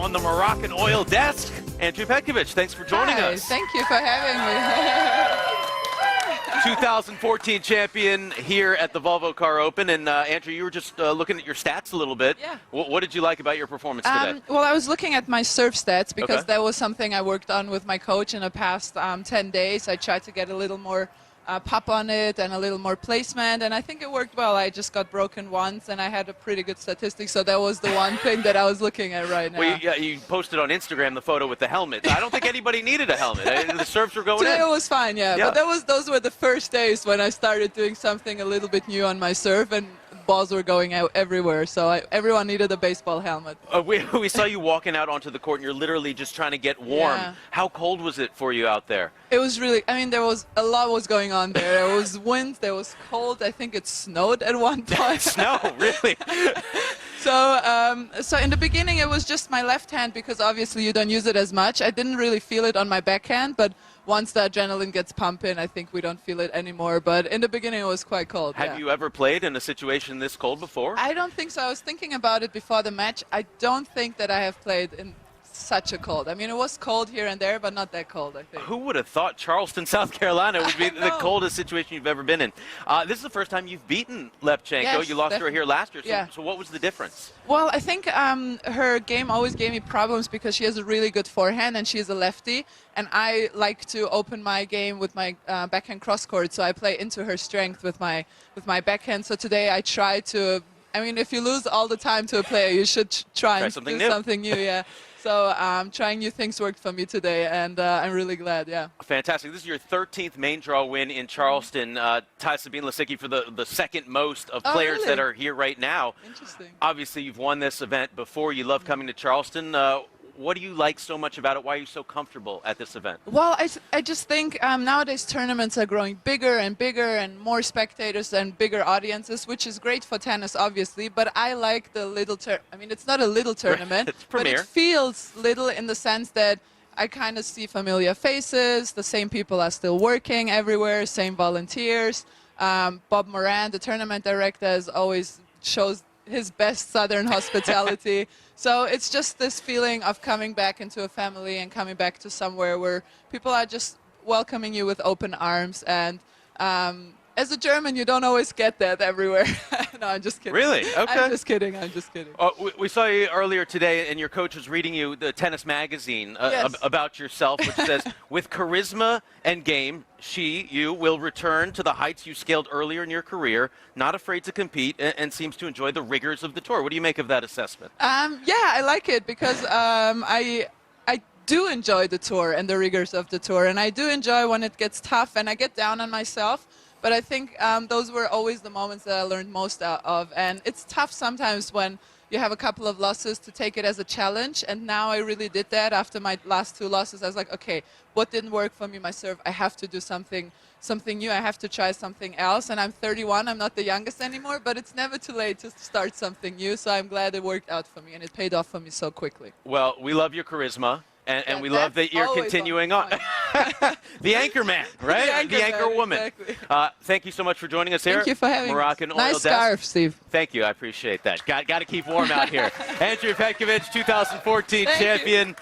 on the Moroccan oil desk, Andrea Petkovic. Thanks for joining us. Thank you for having me. 2014 champion here at the Volvo Car Open. And Andrea, you were just looking at your stats a little bit. Yeah. What did you like about your performance today? Well, I was looking at my serve stats because Okay. that was something I worked on with my coach in the past 10 days. I tried to get a little more pop on it and a little more placement, and I think it worked well. I just got broken once, and I had a pretty good statistic, so that was the one thing that I was looking at right now. Well, you posted on Instagram the photo with the helmet. I don't think anybody needed a helmet. The serves were going Today in. it was fine, yeah. But those were the first days when I started doing something a little bit new on my serve, and balls were going out everywhere, so everyone needed a baseball helmet. We saw you walking out onto the court, and you're literally just trying to get warm. Yeah. How cold was it for you out there? It was really, I mean, there was a lot was going on there. There was wind, there was cold. I think it snowed at one point. Snow, really? So in the beginning, it was just my left hand because obviously you don't use it as much. I didn't really feel it on my backhand, but once the adrenaline gets pumping, I think we don't feel it anymore. But in the beginning, it was quite cold. Have you ever played in a situation this cold before? I don't think so. I was thinking about it before the match. I don't think that I have played in such a cold. I mean, it was cold here and there, but not that cold, I think. Who would have thought Charleston, South Carolina would be the coldest situation you've ever been in? This is the first time you've beaten Lepchenko. Yes, you lost to her here last year. Yeah. So what was the difference? Well, I think her game always gave me problems because she has a really good forehand and she's a lefty. And I like to open my game with my backhand cross court, so I play into her strength with my backhand. So today I try to, I mean, if you lose all the time to a player, you should try and something do new. something new, yeah. So trying new things worked for me today, and I'm really glad, yeah. Fantastic. This is your 13th main draw win in Charleston. Ties Sabine Lisicki for the second most of players really? that are here right now. Interesting. Obviously, you've won this event before. You love coming to Charleston. What do you like so much about it? Why are you so comfortable at this event? Well, I just think nowadays tournaments are growing bigger and more spectators and bigger audiences, which is great for tennis, obviously. But I like the little I mean, it's not a little tournament, It's but premier. it feels little in the sense that I kind of see familiar faces. The same people are still working everywhere, same volunteers. Bob Moran, the tournament director, always shows his best Southern hospitality. So it's just this feeling of coming back into a family and coming back to somewhere where people are just welcoming you with open arms. And as a German, you don't always get that everywhere. No, I'm just kidding. Really? Okay. I'm just kidding. We saw you earlier today, and your coach was reading you the tennis magazine Yes. about yourself, which says, with charisma and game, you will return to the heights you scaled earlier in your career, not afraid to compete, and seems to enjoy the rigors of the tour. What do you make of that assessment? Yeah, I like it because I do enjoy the tour and the rigors of the tour, and I do enjoy when it gets tough and I get down on myself. But I think those were always the moments that I learned most out of. And it's tough sometimes when you have a couple of losses to take it as a challenge. And now I really did that after my last two losses. I was like, okay, what didn't work for me, my serve? I have to do something new. I have to try something else. And I'm 31. I'm not the youngest anymore, but it's never too late to start something new. So I'm glad it worked out for me, and it paid off for me so quickly. Well, we love your charisma. And we that's love that you're always continuing on on. The anchor man, right? The anchor man, woman. exactly. Thank you so much for joining us here. Thank you for having Moroccan me. Oil Nice Desk. scarf, Steve. Thank you. I appreciate that. Got to keep warm out here. Andrea Petkovic, 2014 champion.